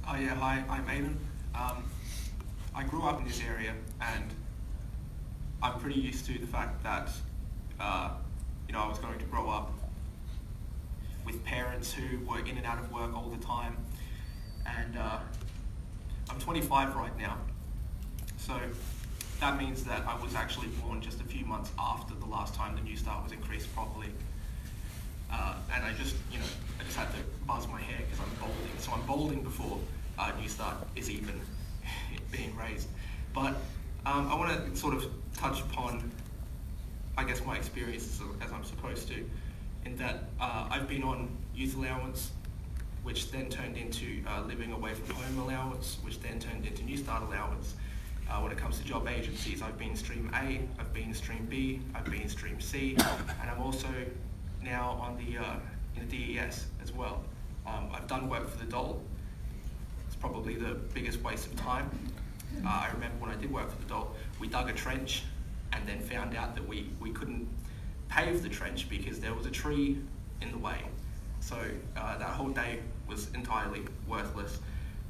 Oh yeah, hi, I'm Aidan. I grew up in this area and I'm pretty used to the fact that I was going to grow up with parents who were in and out of work all the time, and I'm 25 right now, so that means that I was actually born just a few months after the last time the Newstart was increased properly. And I just had to buzz my hair because I'm balding. So I'm balding before Newstart is even being raised. But I want to sort of touch upon, I guess, my experiences as I'm supposed to, in that I've been on youth allowance, which then turned into living away from home allowance, which then turned into Newstart allowance. When it comes to job agencies, I've been stream A, I've been stream B, I've been stream C, and I'm also now on the in the DES as well. I've done work for the dole. It's probably the biggest waste of time. I remember when I did work for the dole, we dug a trench and then found out that we couldn't pave the trench because there was a tree in the way. So that whole day was entirely worthless.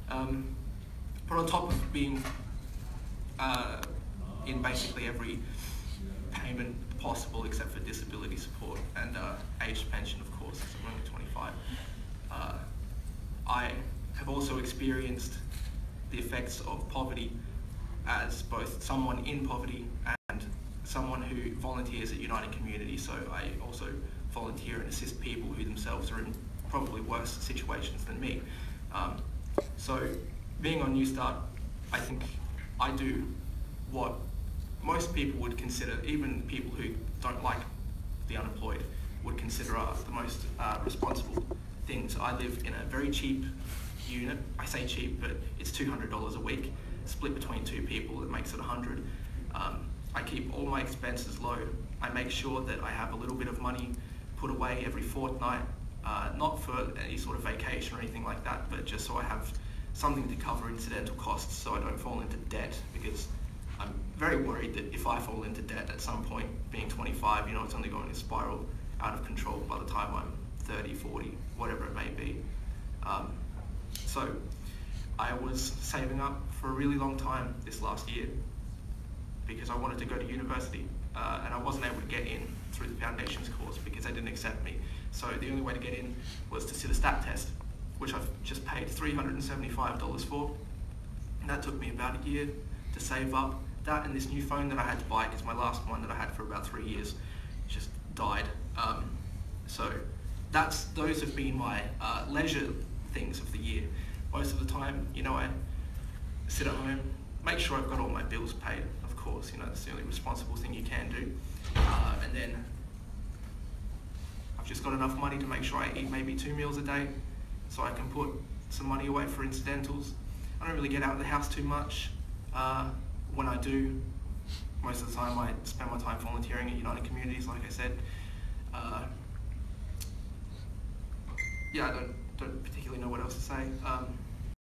But on top of being in basically every payment possible except for disability support and age pension, of course, because I'm only 25. I have also experienced the effects of poverty as both someone in poverty and someone who volunteers at United Community. So I also volunteer and assist people who themselves are in probably worse situations than me. So being on Newstart, I think I do what most people would consider, even people who don't like the unemployed, would consider the most responsible things. I live in a very cheap unit. I say cheap, but it's $200 a week, split between two people. It makes it $100. I keep all my expenses low. I make sure that I have a little bit of money put away every fortnight, not for any sort of vacation or anything like that, but just so I have something to cover incidental costs so I don't fall into debt, because I'm very worried that if I fall into debt at some point, being 25, it's only going to spiral out of control by the time I'm 30, 40, whatever it may be. So I was saving up for a really long time this last year because I wanted to go to university, and I wasn't able to get in through the foundations course because they didn't accept me. So the only way to get in was to sit a stat test, which I've just paid $375 for. And that took me about a year to save up. That and this new phone that I had to buy, because my last one that I had for about 3 years just died. So those have been my leisure things of the year. Most of the time, I sit at home, make sure I've got all my bills paid, of course, that's the only responsible thing you can do. And then I've just got enough money to make sure I eat maybe 2 meals a day, so I can put some money away for incidentals. I don't really get out of the house too much. When I do, most of the time I spend my time volunteering at United Communities, like I said. Yeah, I don't particularly know what else to say.